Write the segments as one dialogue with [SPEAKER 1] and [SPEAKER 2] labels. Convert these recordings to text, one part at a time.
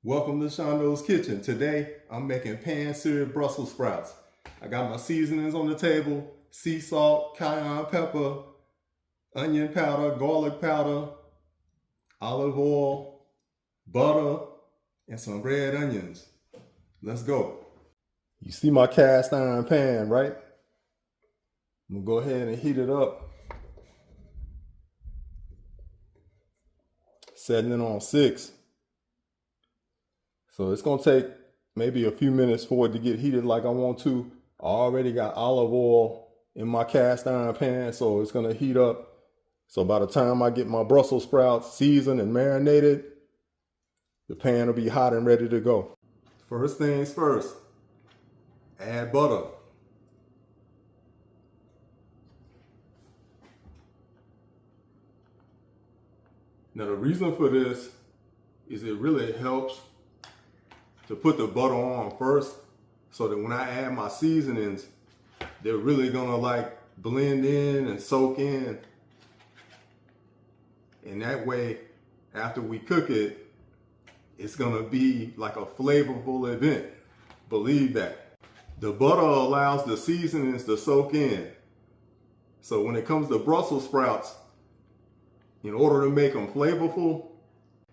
[SPEAKER 1] Welcome to Shondo's Kitchen. Today, I'm making pan-seared Brussels sprouts. I got my seasonings on the table: sea salt, cayenne pepper, onion powder, garlic powder, olive oil, butter, and some red onions. Let's go. You see my cast iron pan, right? I'm gonna go ahead and heat it up. Setting it on 6. So it's gonna take maybe a few minutes for it to get heated like I want to. I already got olive oil in my cast iron pan, so it's gonna heat up. So by the time I get my Brussels sprouts seasoned and marinated, the pan will be hot and ready to go. First things first, add butter. Now the reason for this is it really helps to put the butter on first, so that when I add my seasonings, they're really gonna like blend in and soak in. And that way, after we cook it, it's gonna be like a flavorful event. Believe that. The butter allows the seasonings to soak in. So when it comes to Brussels sprouts, in order to make them flavorful,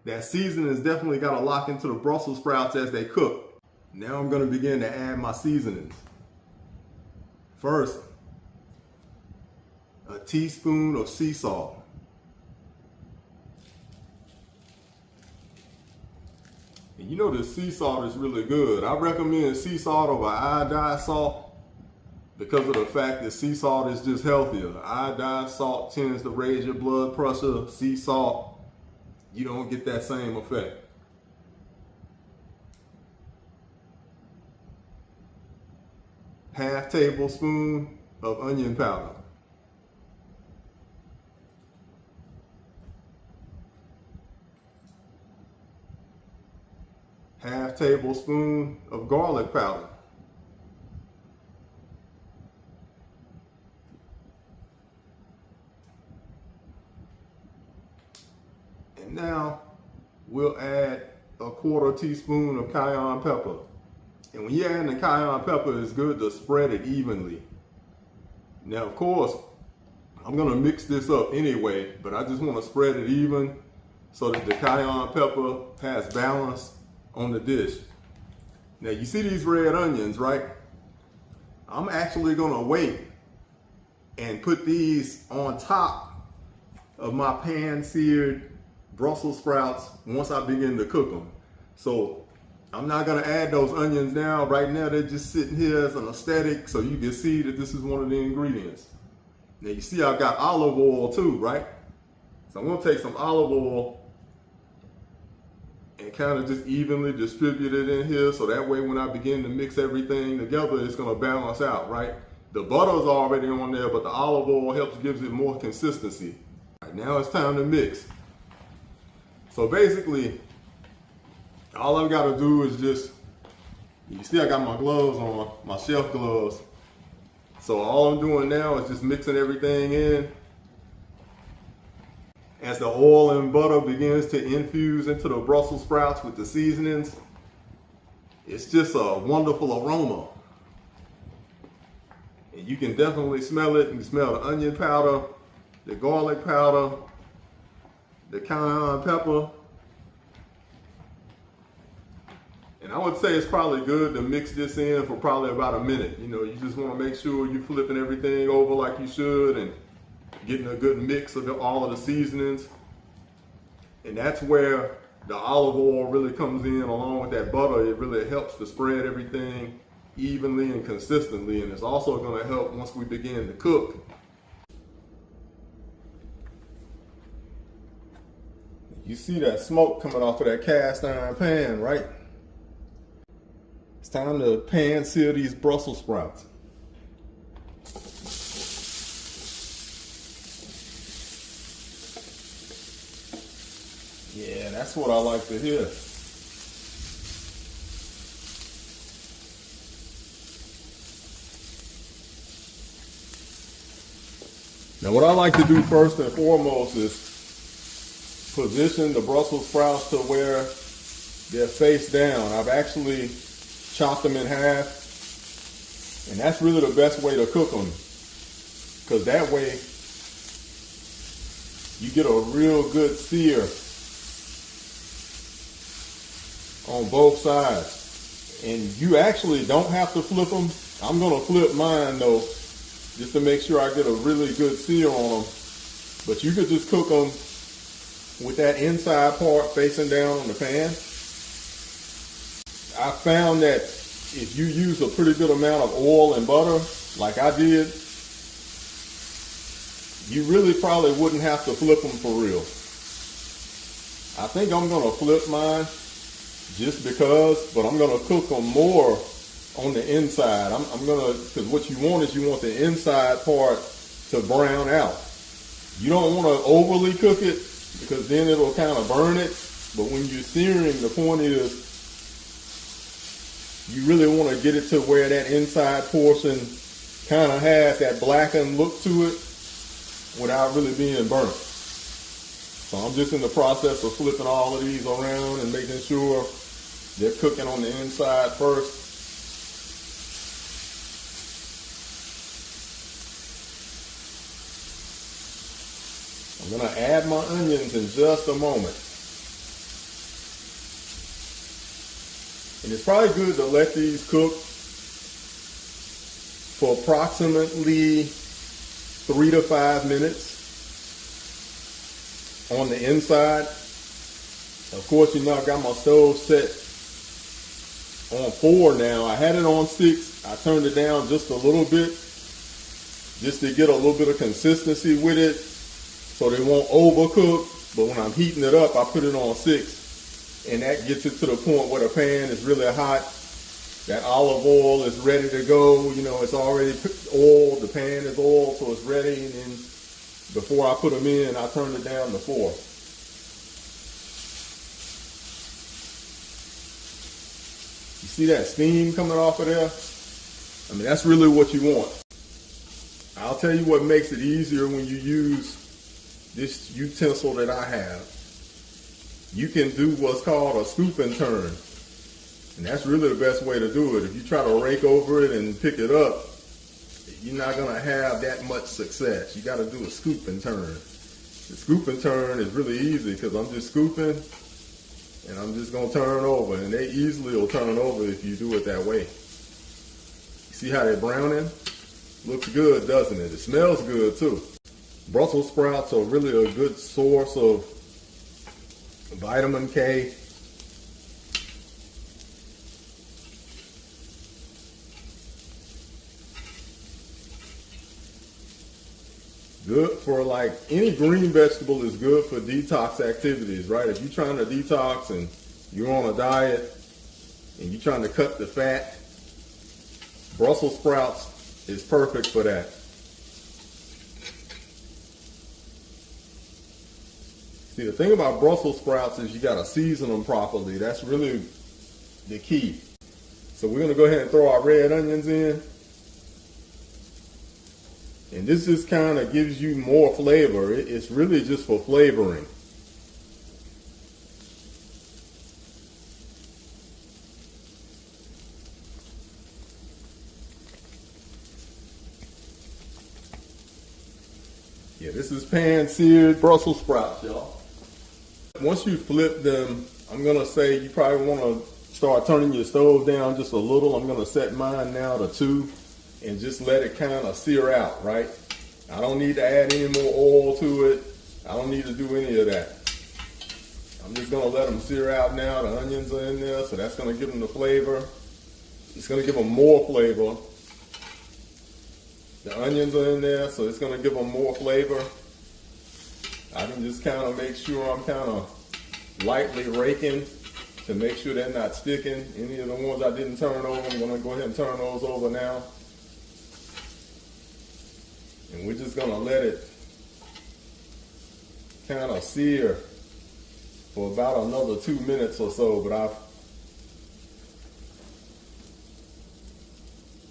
[SPEAKER 1] that seasoning's definitely got to lock into the Brussels sprouts as they cook. Now I'm going to begin to add my seasonings. First, a teaspoon of sea salt. And you know the sea salt is really good. I recommend sea salt over iodized salt because of the fact that sea salt is just healthier. Iodized salt tends to raise your blood pressure. Sea salt, you don't get that same effect. Half tablespoon of onion powder. Half tablespoon of garlic powder. And now we'll add a quarter teaspoon of cayenne pepper. And when you're adding the cayenne pepper, it's good to spread it evenly. Now, of course, I'm gonna mix this up anyway, but I just wanna spread it even so that the cayenne pepper has balance on the dish. Now, you see these red onions, right? I'm actually gonna wait and put these on top of my pan-seared Brussels sprouts once I begin to cook them. So I'm not gonna add those onions now. Right now they're just sitting here as an aesthetic so you can see that this is one of the ingredients. Now you see I've got olive oil too, right? So I'm gonna take some olive oil and kind of just evenly distribute it in here, so that way when I begin to mix everything together, it's gonna balance out, right? The butter's already on there, but the olive oil gives it more consistency. All right, now it's time to mix. So basically, all I've got to do is just, you see I got my gloves on, my chef gloves. So all I'm doing now is just mixing everything in. As the oil and butter begins to infuse into the Brussels sprouts with the seasonings, it's just a wonderful aroma. And you can definitely smell it. You can smell the onion powder, the garlic powder, the cayenne pepper. And I would say it's probably good to mix this in for probably about a minute. You know, you just want to make sure you're flipping everything over like you should and getting a good mix of all of the seasonings. And that's where the olive oil really comes in along with that butter. It really helps to spread everything evenly and consistently. And it's also going to help once we begin to cook. You see that smoke coming off of that cast iron pan, right? It's time to pan sear these Brussels sprouts. Yeah, that's what I like to hear. Now what I like to do first and foremost is position the Brussels sprouts to where they're face down. I've actually chopped them in half, and that's really the best way to cook them, because that way you get a real good sear on both sides. And you actually don't have to flip them. I'm gonna flip mine though, just to make sure I get a really good sear on them. But you could just cook them with that inside part facing down on the pan. I found that if you use a pretty good amount of oil and butter, like I did, you really probably wouldn't have to flip them for real. I think I'm gonna flip mine just because, but I'm gonna cook them more on the inside. I'm gonna, because what you want is you want the inside part to brown out. You don't want to overly cook it, because then it'll kind of burn it. But when you're searing, the point is you really want to get it to where that inside portion kind of has that blackened look to it without really being burnt. So I'm just in the process of flipping all of these around and making sure they're cooking on the inside first. I'm going to add my onions in just a moment. And it's probably good to let these cook for approximately 3 to 5 minutes on the inside. Of course, you know, I got my stove set on 4 now. I had it on 6. I turned it down just a little bit, just to get a little bit of consistency with it, so they won't overcook. But when I'm heating it up, I put it on 6. And that gets it to the point where the pan is really hot. That olive oil is ready to go. You know, it's already oiled. The pan is oiled, so it's ready. And then before I put them in, I turn it down to 4. You see that steam coming off of there? I mean, that's really what you want. I'll tell you what makes it easier when you use this utensil that I have. You can do what's called a scoop and turn. And that's really the best way to do it. If you try to rake over it and pick it up, you're not going to have that much success. You got to do a scoop and turn. The scoop and turn is really easy, because I'm just scooping and I'm just going to turn over. And they easily will turn over if you do it that way. You see how they're browning? Looks good, doesn't it? It smells good too. Brussels sprouts are really a good source of vitamin K. Good for, like, any green vegetable is good for detox activities, right? If you're trying to detox and you're on a diet and you're trying to cut the fat, Brussels sprouts is perfect for that. See, the thing about Brussels sprouts is you got to season them properly. That's really the key. So we're going to go ahead and throw our red onions in. And this just kind of gives you more flavor. It's really just for flavoring. Yeah, this is pan-seared Brussels sprouts, y'all. Once you flip them, I'm going to say you probably want to start turning your stove down just a little. I'm going to set mine now to 2 and just let it kind of sear out, right? I don't need to add any more oil to it. I don't need to do any of that. I'm just going to let them sear out now. The onions are in there, so that's going to give them the flavor. It's going to give them more flavor. The onions are in there, so it's going to give them more flavor. I can just kind of make sure I'm kind of lightly raking to make sure they're not sticking. Any of the ones I didn't turn over, I'm going to go ahead and turn those over now. And we're just going to let it kind of sear for about another 2 minutes or so. But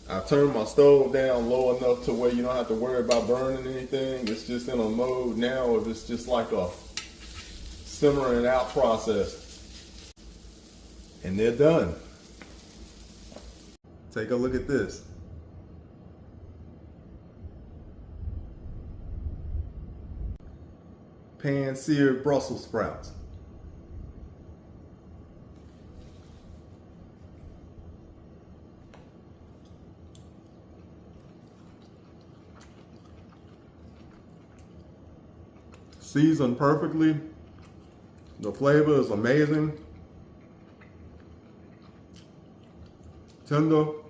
[SPEAKER 1] I've turned my stove down low enough to where you don't have to worry about burning anything. It's just in a mode now of it's just like a simmering out process. And they're done. Take a look at this. Pan seared Brussels sprouts. Seasoned perfectly. The flavor is amazing. Tender.